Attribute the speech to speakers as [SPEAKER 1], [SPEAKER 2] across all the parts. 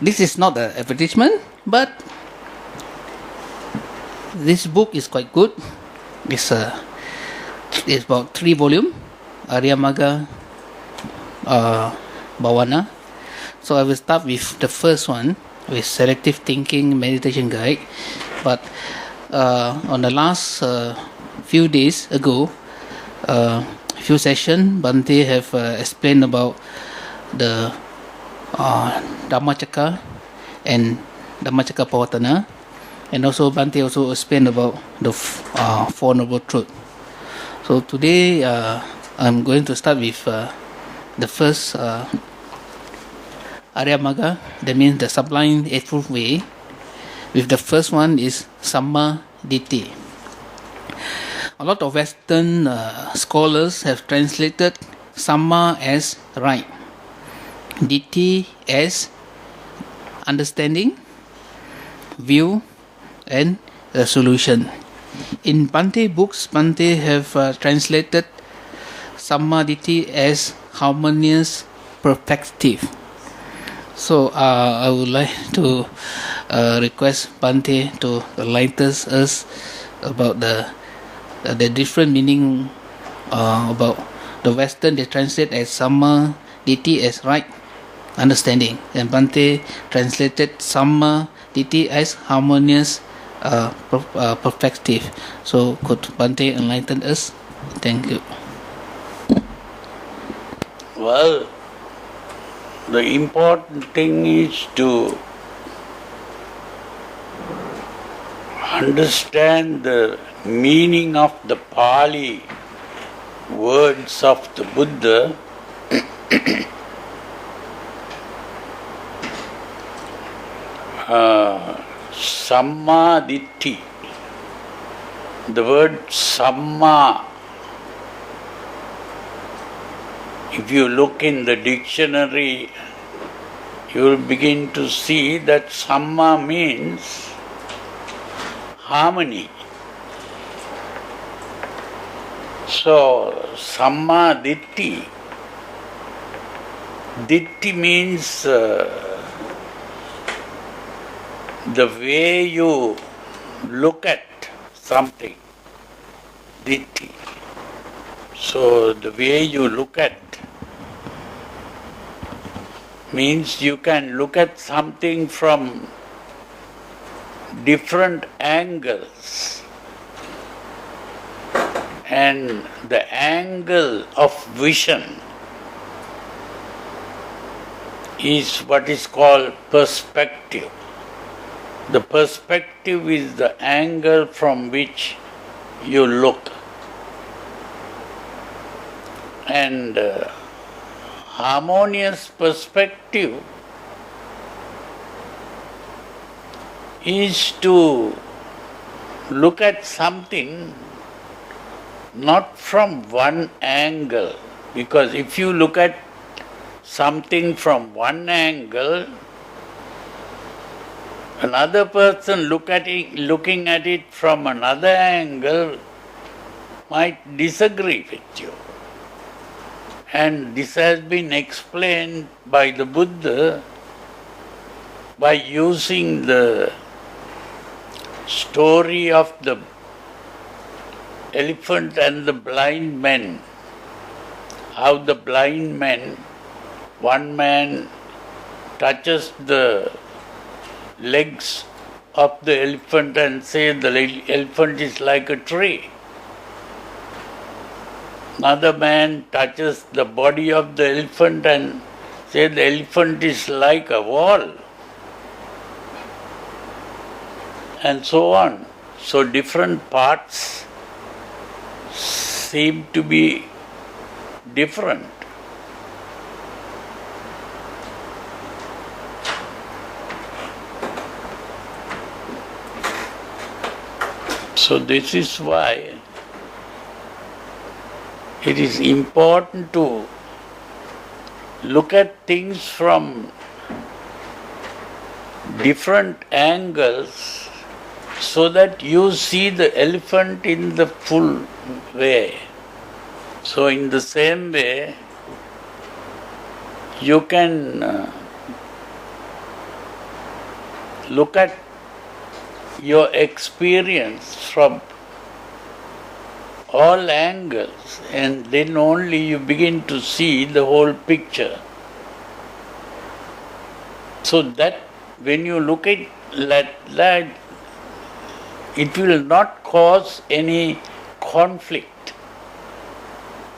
[SPEAKER 1] this is not an advertisement, but this book is quite good. It's about 3 volumes, Arya Magga Bhavana. So I will start with the first one, with Selective Thinking Meditation Guide. But on the last few days ago, few sessions, Bhante have explained about the Dhammacakka and Dhammacakkappavattana, and also Bhante also explained about the Four Noble Truths. So today I'm going to start with the first Arya Magga, that means the Sublime Eightfold Way. With the first one is Sammā Diṭṭhi. A lot of Western scholars have translated Sammā as right, Ditthi as understanding, view, and resolution. In Bhante books, Bhante have translated Sammā Diṭṭhi as Harmonious Perspective. So I would like to request Bhante to enlighten us about the different meaning about the Western. They translate as Sammā Diṭṭhi as right understanding, and Bhante translated Sammā Diṭṭhi as harmonious perspective. So could Bhante enlighten us? Thank you.
[SPEAKER 2] Well, the important thing is to understand the meaning of the Pali words of the Buddha. Sammā Diṭṭhi. The word Sammā, if you look in the dictionary, you will begin to see that Sammā means harmony. So, Sammā Diṭṭhi. Ditthi means the way you look at something. Ditthi. So, the way you look at means you can look at something from different angles, and the angle of vision is what is called perspective. The perspective is the angle from which you look, and harmonious perspective is to look at something not from one angle, because if you look at something from one angle, another person looking at it from another angle might disagree with you. And this has been explained by the Buddha by using the story of the elephant and the blind men. How the blind men, one man touches the legs of the elephant and says the elephant is like a tree. Another man touches the body of the elephant and says the elephant is like a wall. And so on. So different parts seem to be different. So this is why it is important to look at things from different angles so that you see the elephant in the full way. So in the same way, you can look at your experience from all angles, and then only you begin to see the whole picture. So that when you look at that, it will not cause any conflict,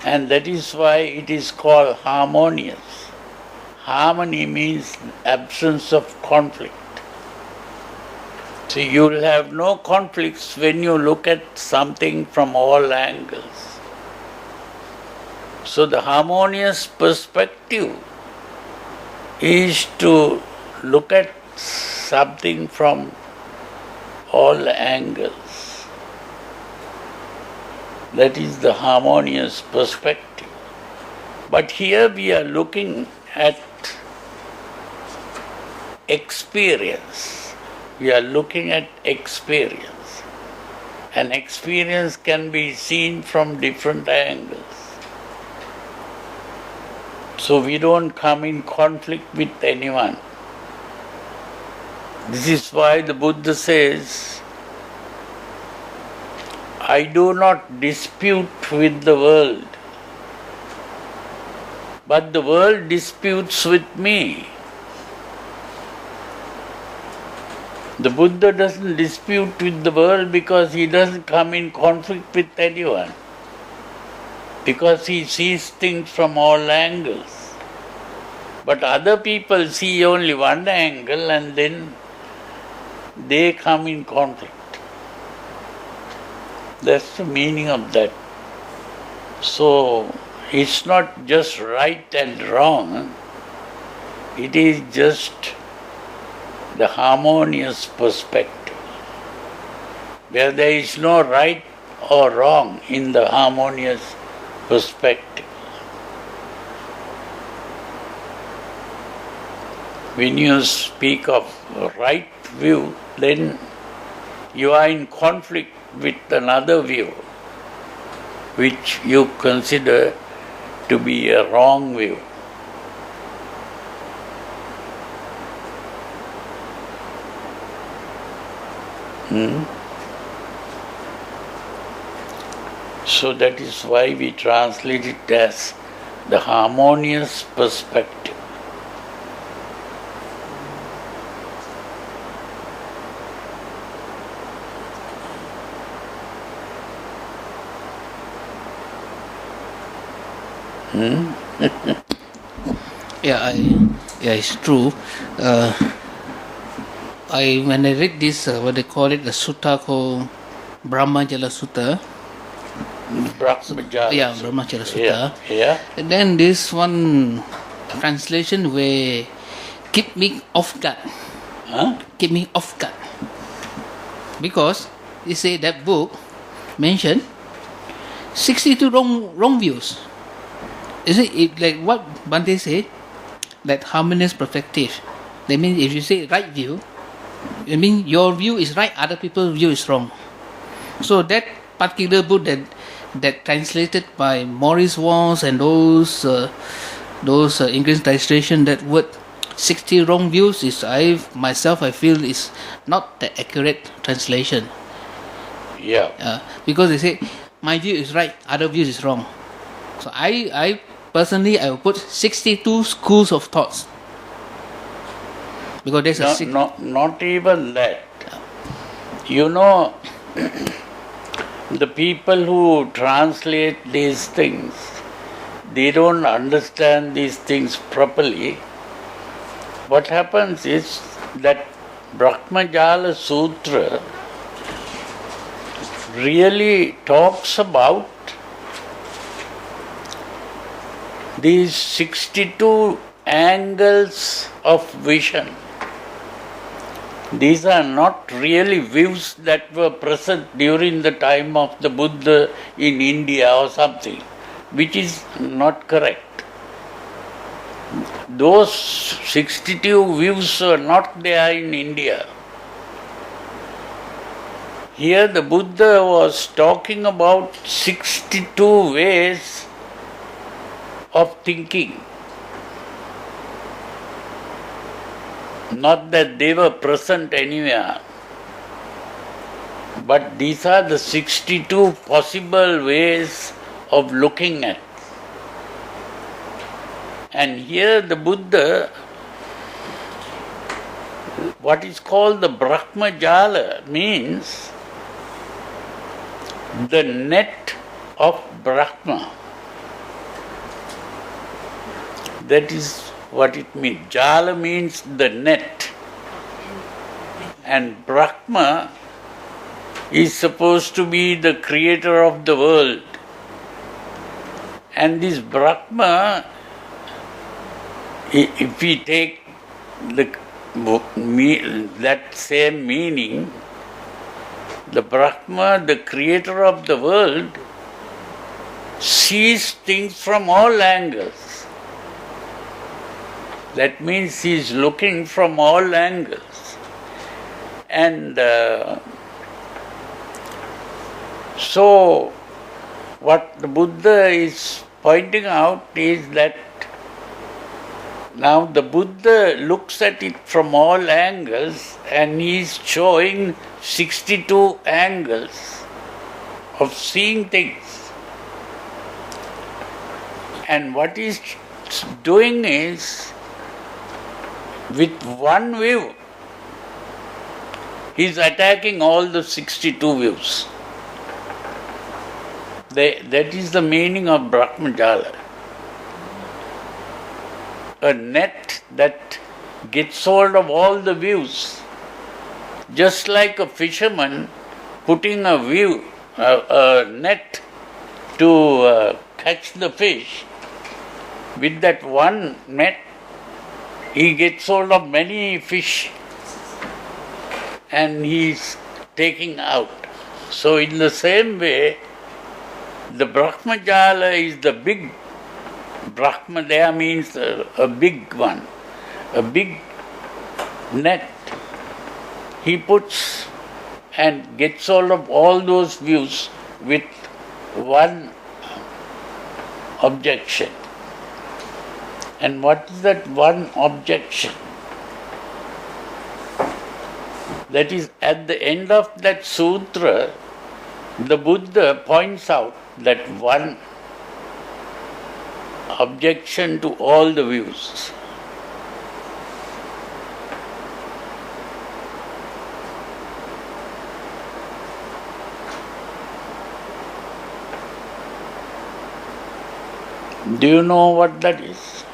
[SPEAKER 2] and that is why it is called harmonious. Harmony means absence of conflict. So you will have no conflicts when you look at something from all angles. So the harmonious perspective is to look at something from all angles. That is the harmonious perspective. But here we are looking at experience. We are looking at experience. And experience can be seen from different angles. So we don't come in conflict with anyone. This is why the Buddha says, I do not dispute with the world, but the world disputes with me. The Buddha doesn't dispute with the world because he doesn't come in conflict with anyone, because he sees things from all angles. But other people see only one angle and then they come in conflict. That's the meaning of that. So it's not just right and wrong, it is just the harmonious perspective, where there is no right or wrong in the harmonious perspective. When you speak of right view, then you are in conflict with another view, which you consider to be a wrong view. So that is why we translate it as the harmonious perspective.
[SPEAKER 1] It's true. When I read this, what they call it, the sutta called Brahma Jala Sutta. Brahma Jala Sutta. And then this one translation where keep me off guard. Keep me off guard. Because they say that book mentioned 62 wrong views. Is it like what Bhante said? That harmonious perspective. That means if you say right view, it means your view is right, other people's view is wrong. So that particular book that translated by Maurice Walsh and those English translation, that word 60 wrong views is I feel is not the accurate translation. Because they say my view is right, other views is wrong. So I personally will put 62 schools of thoughts. Because there's
[SPEAKER 2] not even that. You know, the people who translate these things, they don't understand these things properly. What happens is that Brahmajala Sutra really talks about these 62 angles of vision. These are not really views that were present during the time of the Buddha in India or something, which is not correct. Those 62 views are not there in India. Here the Buddha was talking about 62 ways of thinking. Not that they were present anywhere, but these are the 62 possible ways of looking at. And here the Buddha, what is called the Brahma Jala, means the net of Brahma. That is what it means. Jala means the net. And Brahma is supposed to be the creator of the world. And this Brahma, if we take that same meaning, the Brahma, the creator of the world, sees things from all angles. That means he is looking from all angles. And so, what the Buddha is pointing out is that now the Buddha looks at it from all angles and he is showing 62 angles of seeing things. And what he is doing is, with one view, he is attacking all the 62 views. That is the meaning of Brahmajala. A net that gets hold of all the views. Just like a fisherman putting a net to catch the fish, with that one net, he gets hold of many fish and he is taking out. So in the same way, the Brahmajala is the big Brahma there means a big one, a big net. He puts and gets hold of all those views with one objection. And what is that one objection? That is, at the end of that sutra, the Buddha points out that one objection to all the views. Do you know what that is?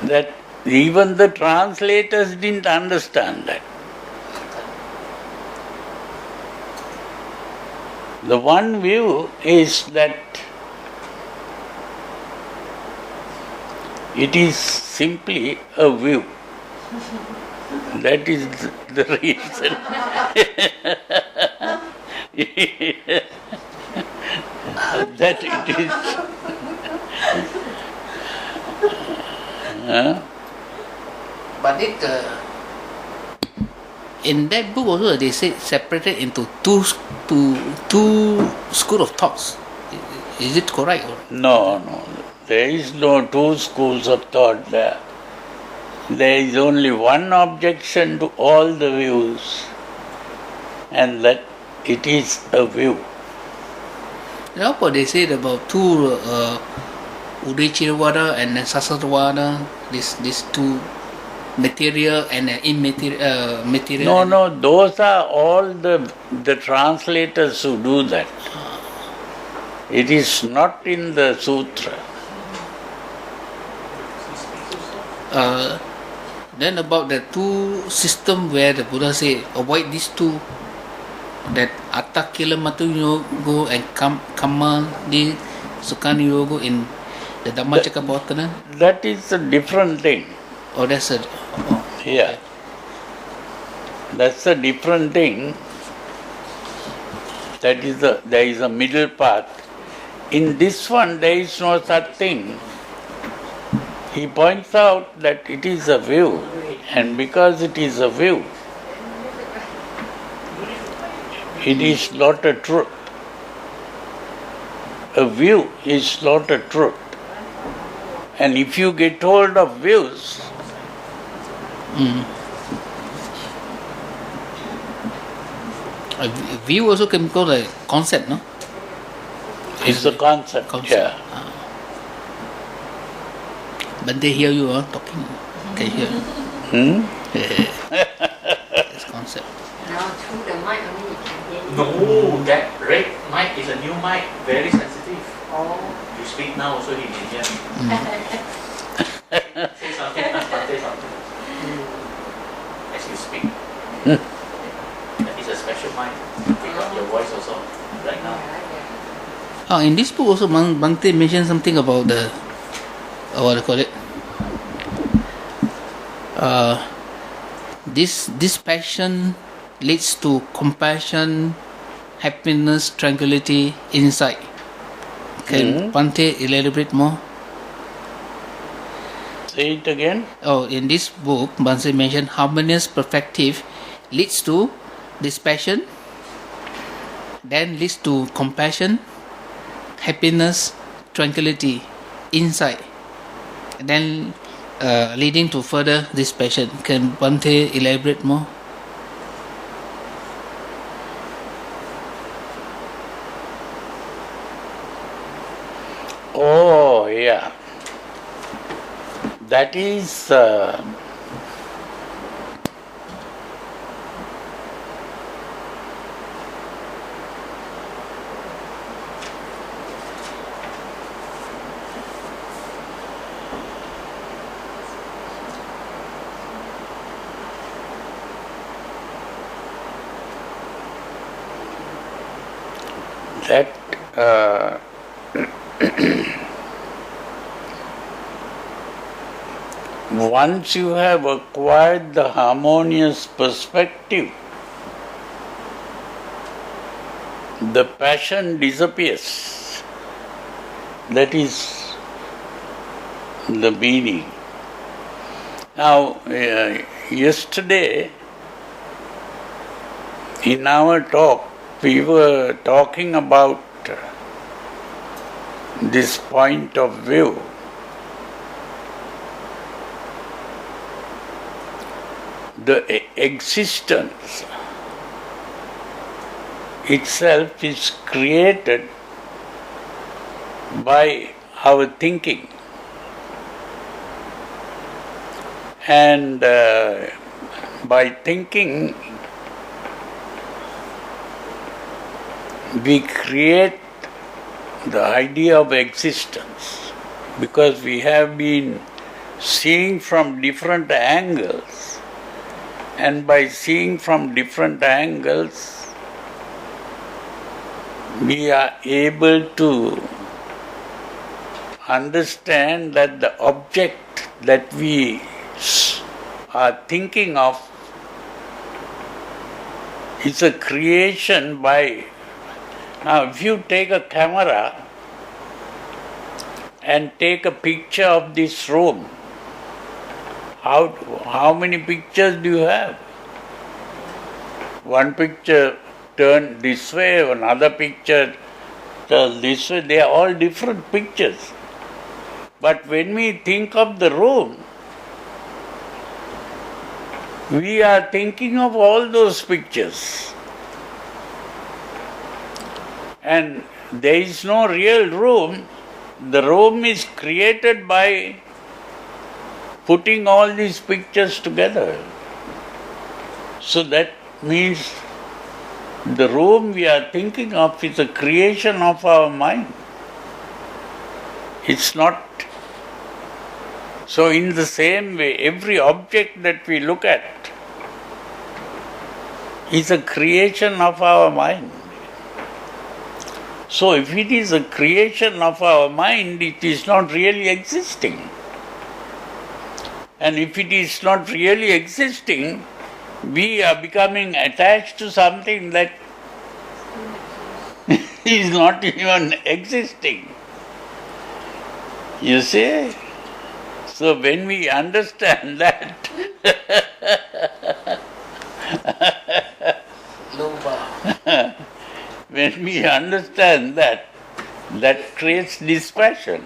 [SPEAKER 2] That even the translators didn't understand that. The one view is that it is simply a view. That is the reason. That it is.
[SPEAKER 1] But in that book also they say separated into two school of thoughts. Is it correct?
[SPEAKER 2] No. There is no two schools of thought there. There is only one objection to all the views, and that it is a view.
[SPEAKER 1] Now what they said about two Udaichirvada and Sasatavada, these two material and immaterial material.
[SPEAKER 2] No, those are all the translators who do that. It is not in the sutra.
[SPEAKER 1] Then about the two system where the Buddha said avoid these two, that Atta Kilamatu Yoga and Kamma di Sukani Yoga in the Dhammacakkappavattana.
[SPEAKER 2] That is a different thing.
[SPEAKER 1] Oh, that's a.
[SPEAKER 2] Yeah. That's a different thing. That is there is a middle path. In this one there is no such thing. He points out that it is a view, and because it is a view, It is not a truth. A view is not a truth. And if you get hold of views,
[SPEAKER 1] a view also can be called a concept, no?
[SPEAKER 2] it's a concept. Yeah.
[SPEAKER 1] But they hear you talking. Can you hear? It's concept.
[SPEAKER 3] Now through the mic only you can hear you.
[SPEAKER 4] No, that red mic is a new mic, very sensitive.
[SPEAKER 3] Oh.
[SPEAKER 4] You speak now also he can hear. Say something, say something. As you speak. It's a special mic. Pick up your voice also right now.
[SPEAKER 1] In this book also Bhante mentioned something about the what do you call it? This passion leads to compassion, happiness, tranquility, insight. Can Bhante elaborate more?
[SPEAKER 2] Say it again.
[SPEAKER 1] In this book, Bhante mentioned harmonious perspective leads to this passion, then leads to compassion, happiness, tranquility, insight, then leading to further this passion. Can Bhante elaborate more?
[SPEAKER 2] Oh, yeah. That is that once you have acquired the harmonious perspective, the passion disappears. That is the meaning. Now, yesterday in our talk, we were talking about this point of view. The existence itself is created by our thinking. And by thinking, we create the idea of existence, because we have been seeing from different angles, and by seeing from different angles, we are able to understand that the object that we are thinking of is a creation by. Now, if you take a camera and take a picture of this room, how many pictures do you have? One picture turned this way, another picture turned this way. They are all different pictures. But when we think of the room, we are thinking of all those pictures. And there is no real room. The room is created by putting all these pictures together. So that means the room we are thinking of is a creation of our mind. It's not. So in the same way, every object that we look at is a creation of our mind. So if it is a creation of our mind, it is not really existing. And if it is not really existing, we are becoming attached to something that is not even existing. You see? So when we understand that,
[SPEAKER 1] Loba.
[SPEAKER 2] when we understand that, that creates dispassion.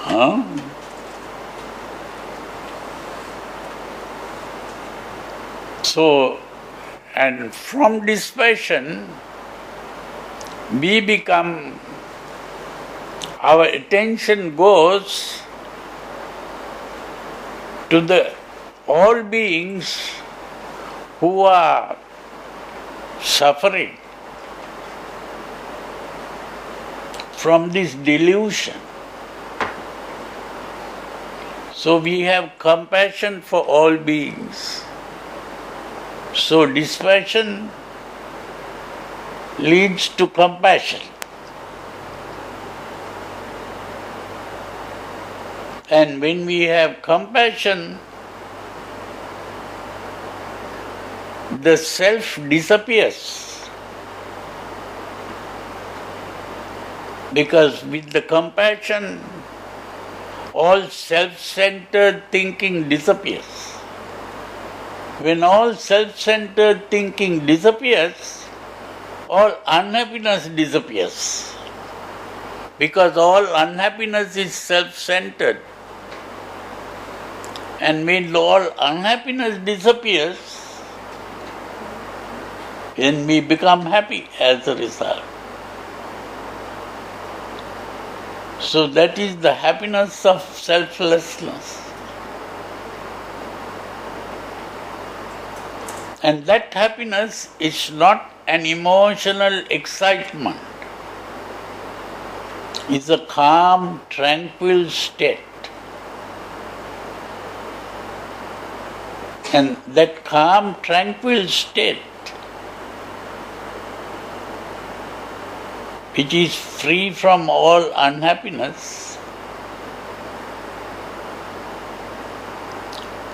[SPEAKER 2] Huh? So, and from dispassion, we become, our attention goes to the all beings who are suffering from this delusion. So we have compassion for all beings. So dispassion leads to compassion. And when we have compassion, the self disappears. Because with the compassion, all self-centered thinking disappears. When all self-centered thinking disappears, all unhappiness disappears. Because all unhappiness is self-centered. And when all unhappiness disappears, then we become happy as a result. So that is the happiness of selflessness. And that happiness is not an emotional excitement. It's a calm, tranquil state. And that calm, tranquil state, which is free from all unhappiness,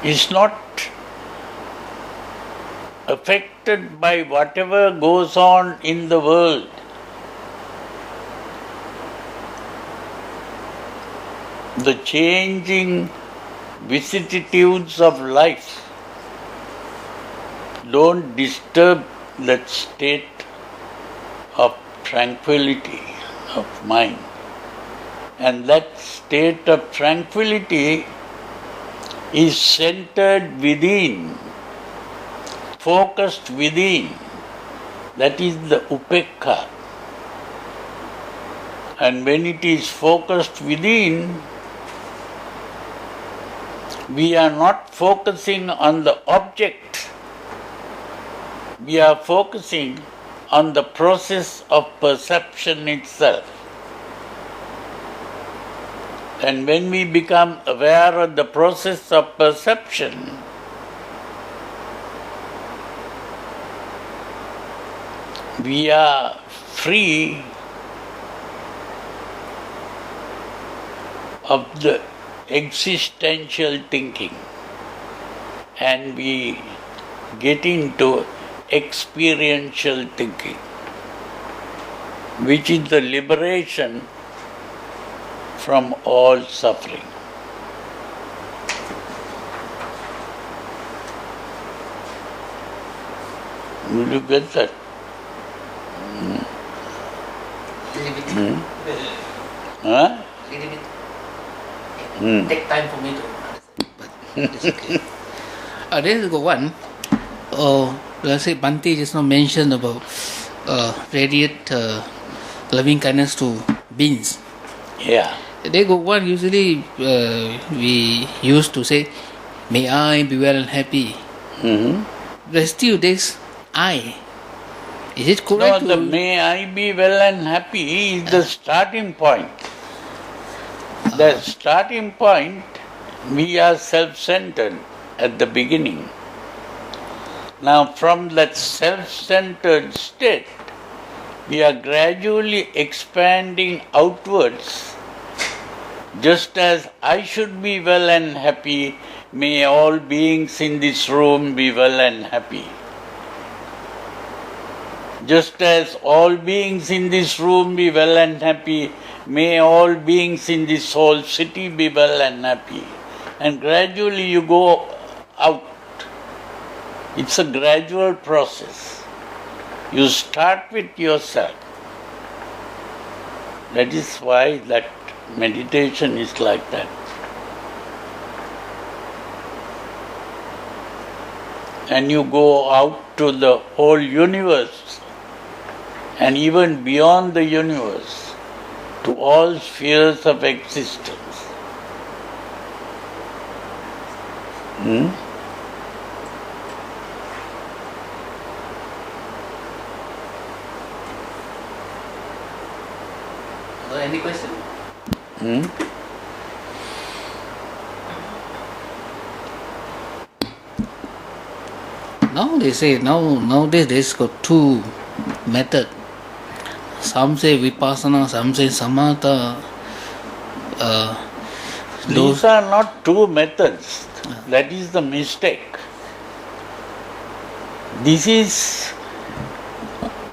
[SPEAKER 2] is not affected by whatever goes on in the world. The changing vicissitudes of life don't disturb that state of tranquility of mind. And that state of tranquility is centered within, focused within. That is the upekkha. And when it is focused within, we are not focusing on the object. We are focusing on the process of perception itself. And when we become aware of the process of perception, we are free of the existential thinking, and we get into experiential thinking, which is the liberation from all suffering. Will you get that?
[SPEAKER 4] Little bit.
[SPEAKER 2] Huh?
[SPEAKER 4] Little bit.
[SPEAKER 2] Hmm.
[SPEAKER 4] Take time for me to understand, but it's okay.
[SPEAKER 1] There is one. Let's say Bhante just now mentioned about radiate loving kindness to beings.
[SPEAKER 2] Yeah.
[SPEAKER 1] They go one. Usually we used to say, "May I be well and happy."
[SPEAKER 2] Mm-hmm.
[SPEAKER 1] But still, there's I. Is it
[SPEAKER 2] No,
[SPEAKER 1] correct?
[SPEAKER 2] the may I be well and happy is the starting point. The starting point, we are self-centered at the beginning. Now from that self-centered state, we are gradually expanding outwards. Just as I should be well and happy, may all beings in this room be well and happy. Just as all beings in this room be well and happy, may all beings in this whole city be well and happy. And gradually you go out. It's a gradual process. You start with yourself. That is why that meditation is like that. And you go out to the whole universe and even beyond the universe to all spheres of existence.
[SPEAKER 1] Any question? Now they say nowadays there's got two methods. Some say vipassana, some say samatha.
[SPEAKER 2] These are not two methods. That is the mistake. This is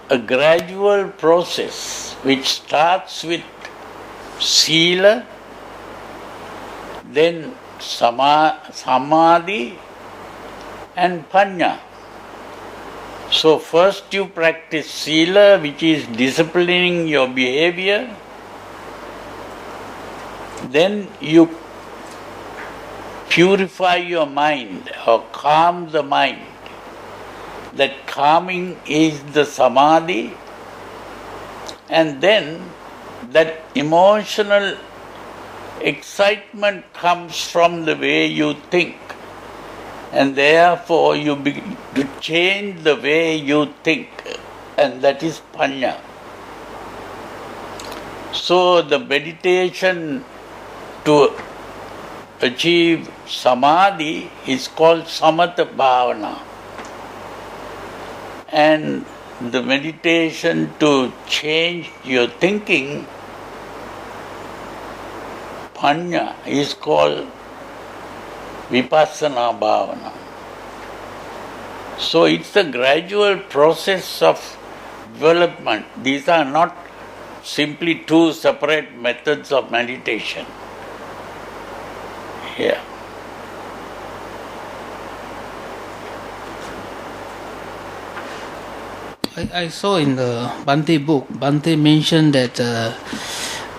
[SPEAKER 2] a gradual process which starts with sila, then samadhi and panya. So first you practice sila, which is disciplining your behavior. Then you purify your mind or calm the mind. That calming is the samadhi. And then that emotional excitement comes from the way you think. And therefore you begin to change the way you think. And that is panya. So the meditation to achieve samadhi is called samatha bhavana. And the meditation to change your thinking, panya, is called vipassana bhavana. So it's a gradual process of development. These are not simply two separate methods of meditation. Yeah.
[SPEAKER 1] I saw in the Bhante book, Bhante mentioned that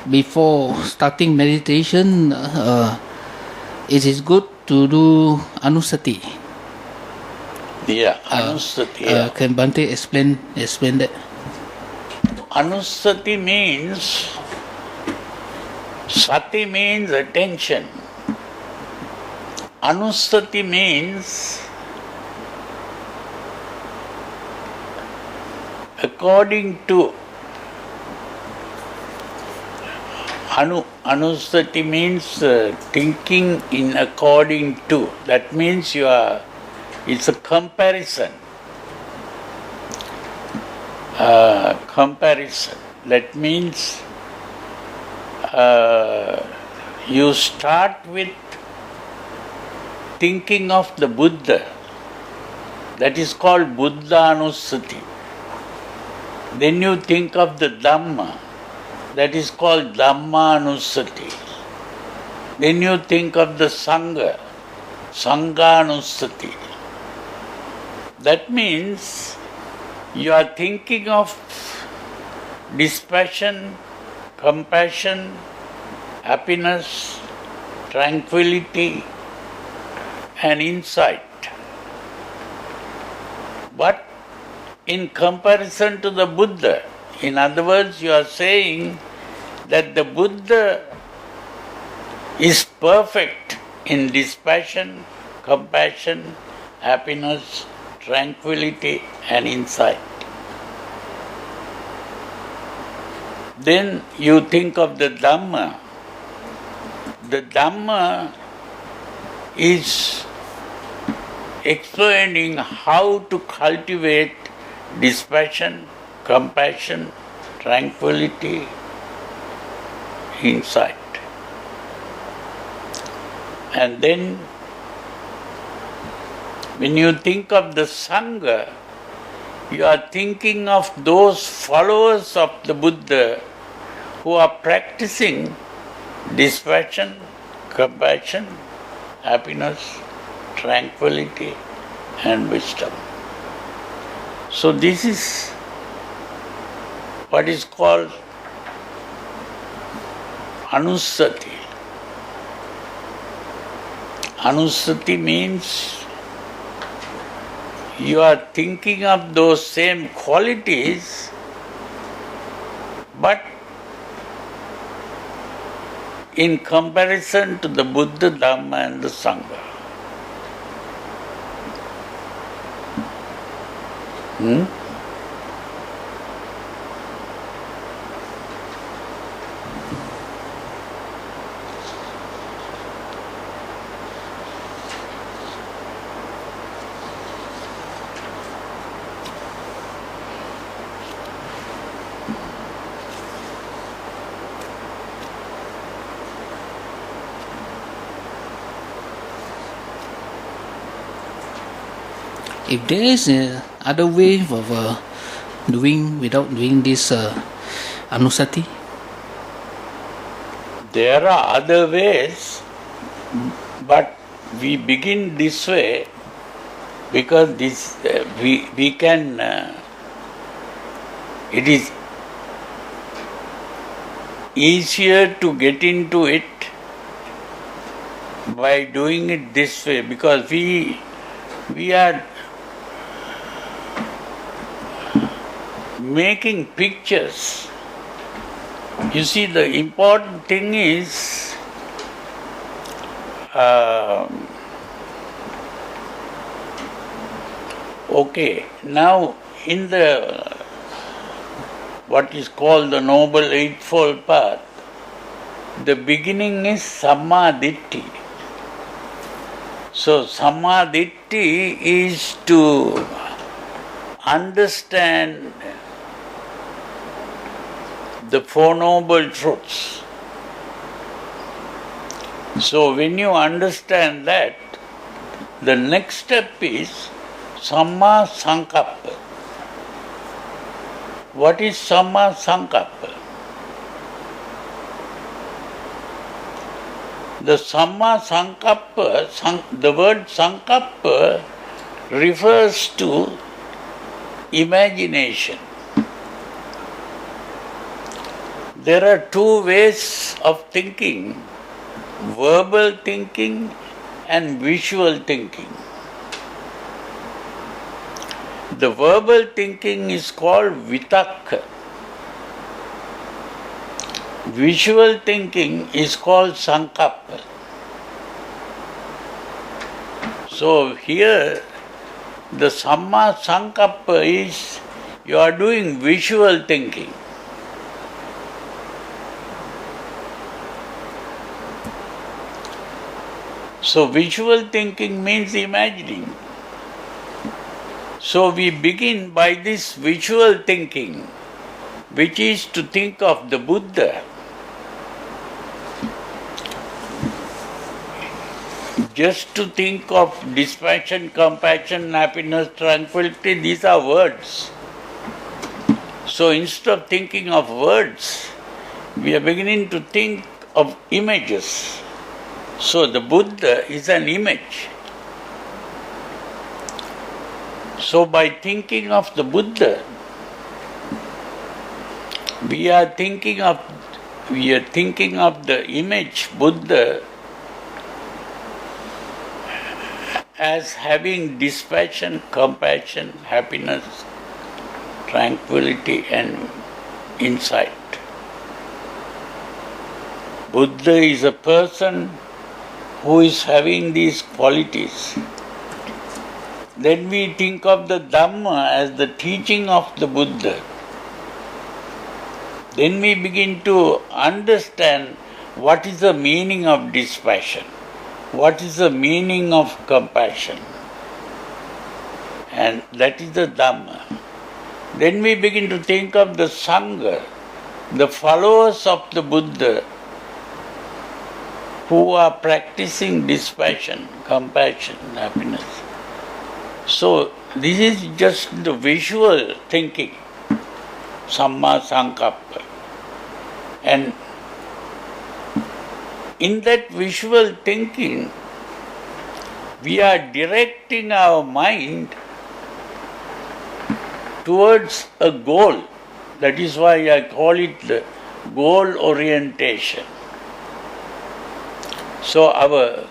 [SPEAKER 1] before starting meditation, it is good to do anusati.
[SPEAKER 2] Yeah, anusati.
[SPEAKER 1] Can Bhante explain that?
[SPEAKER 2] Anusati means, sati means attention. Anusati means according to anusati means thinking in according to. That means it's a comparison. Comparison. That means you start with thinking of the Buddha. That is called Buddha Anusati. Then you think of the Dhamma. That is called Dhamma Anusati. Then you think of the Sangha. Sangha Anusati. That means you are thinking of dispassion, compassion, happiness, tranquility, and insight. But in comparison to the Buddha, in other words, you are saying that the Buddha is perfect in dispassion, compassion, happiness, tranquility, and insight. Then you think of the Dhamma. The Dhamma is explaining how to cultivate dispassion, compassion, tranquility, insight. And then when you think of the Sangha, you are thinking of those followers of the Buddha who are practicing dispassion, compassion, happiness, tranquility, and wisdom. So this is what is called Anusati. Anusati means you are thinking of those same qualities, but in comparison to the Buddha, Dhamma and the Sangha.
[SPEAKER 1] If there is other way of doing without doing this anusati?
[SPEAKER 2] There are other ways, but we begin this way because this we can. It is easier to get into it by doing it this way because we are making pictures. You see, the important thing is okay, now in the what is called the Noble Eightfold Path, the beginning is Sammā Diṭṭhi. So Sammā Diṭṭhi is to understand the Four Noble Truths. So when you understand that, the next step is Sammā Sankappa. What is Sammā Sankappa? The Sammā Sankappa, the word Sankappa refers to imagination. There are two ways of thinking, verbal thinking and visual thinking. The verbal thinking is called vitakka. Visual thinking is called sankappa. So here the Sammā Sankappa is you are doing visual thinking. So visual thinking means imagining. So we begin by this visual thinking, which is to think of the Buddha. Just to think of dispassion, compassion, happiness, tranquility, these are words. So instead of thinking of words, we are beginning to think of images. So the Buddha is an image. So by thinking of the Buddha, we are thinking of the image Buddha as having dispassion, compassion, happiness, tranquility and insight. Buddha is a person who is having these qualities. Then we think of the Dhamma as the teaching of the Buddha. Then we begin to understand what is the meaning of dispassion, what is the meaning of compassion, and that is the Dhamma. Then we begin to think of the Sangha, the followers of the Buddha, who are practicing dispassion, compassion, happiness. So this is just the visual thinking, Sammā Sankappa. And in that visual thinking, we are directing our mind towards a goal. That is why I call it the goal orientation. So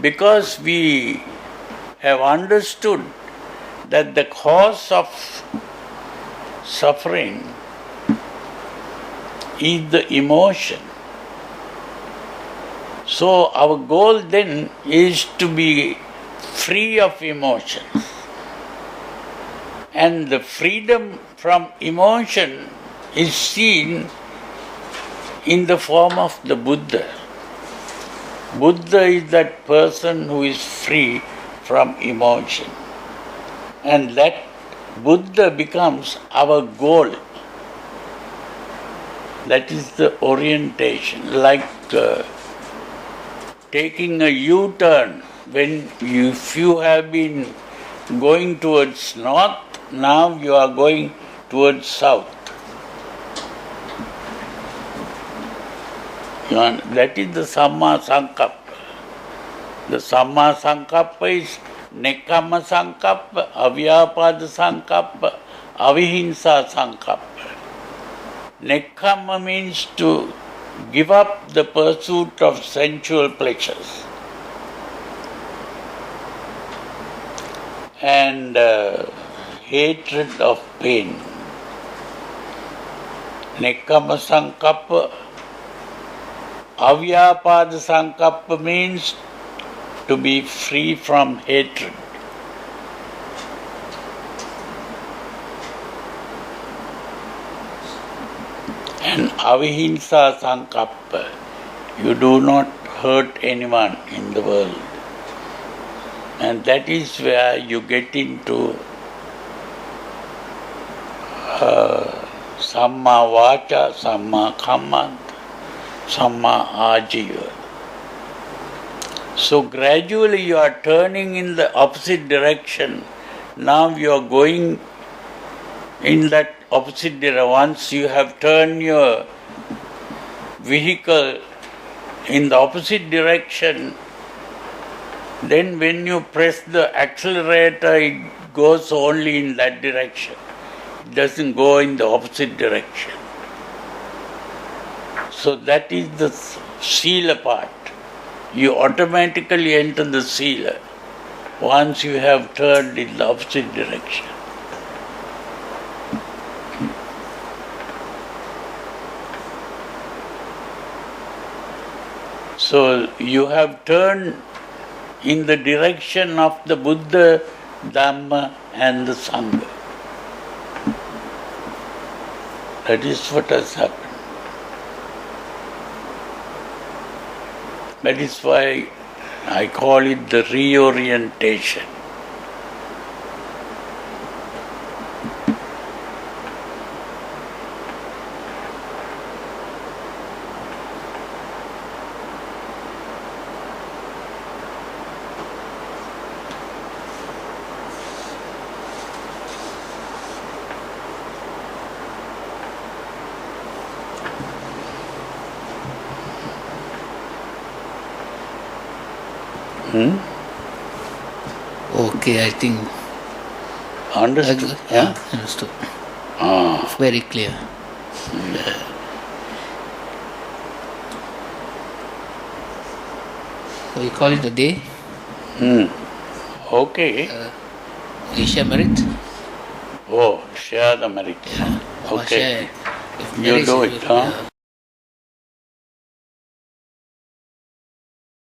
[SPEAKER 2] because we have understood that the cause of suffering is the emotion. So our goal then is to be free of emotions. And the freedom from emotion is seen in the form of the Buddha. Buddha is that person who is free from emotion. And that Buddha becomes our goal. That is the orientation, like taking a U-turn. If you have been going towards north, now you are going towards south. That is the Sammā Sankappa. The Sammā Sankappa is Nekkhamma Sankappa, Avyapada Sankappa, Avihimsa Sankappa. Nekkhamma means to give up the pursuit of sensual pleasures. And hatred of pain. Nekkhamma Sankappa, Avyapada Sankappa means to be free from hatred. And Avihimsa Sankappa, you do not hurt anyone in the world. And that is where you get into Sammā Vāca, Sammā Kamma, Sammā Ājiva. So gradually you are turning in the opposite direction. Now you are going in that opposite direction. Once you have turned your vehicle in the opposite direction, then when you press the accelerator, it goes only in that direction. It doesn't go in the opposite direction. So that is the sila part. You automatically enter the sila once you have turned in the opposite direction. So you have turned in the direction of the Buddha, Dhamma and the Sangha. That is what has happened. That is why I call it the reorientation.
[SPEAKER 1] Okay, I think.
[SPEAKER 2] Understood?
[SPEAKER 1] Yeah, understood. Very clear. So you call it a day?
[SPEAKER 2] Okay.
[SPEAKER 1] We share merit?
[SPEAKER 2] Oh, share the merit.
[SPEAKER 1] Yeah.
[SPEAKER 2] Okay.
[SPEAKER 1] Share. If
[SPEAKER 2] You
[SPEAKER 1] merit
[SPEAKER 2] do
[SPEAKER 1] is
[SPEAKER 2] it,
[SPEAKER 1] good,
[SPEAKER 2] huh?
[SPEAKER 1] yeah.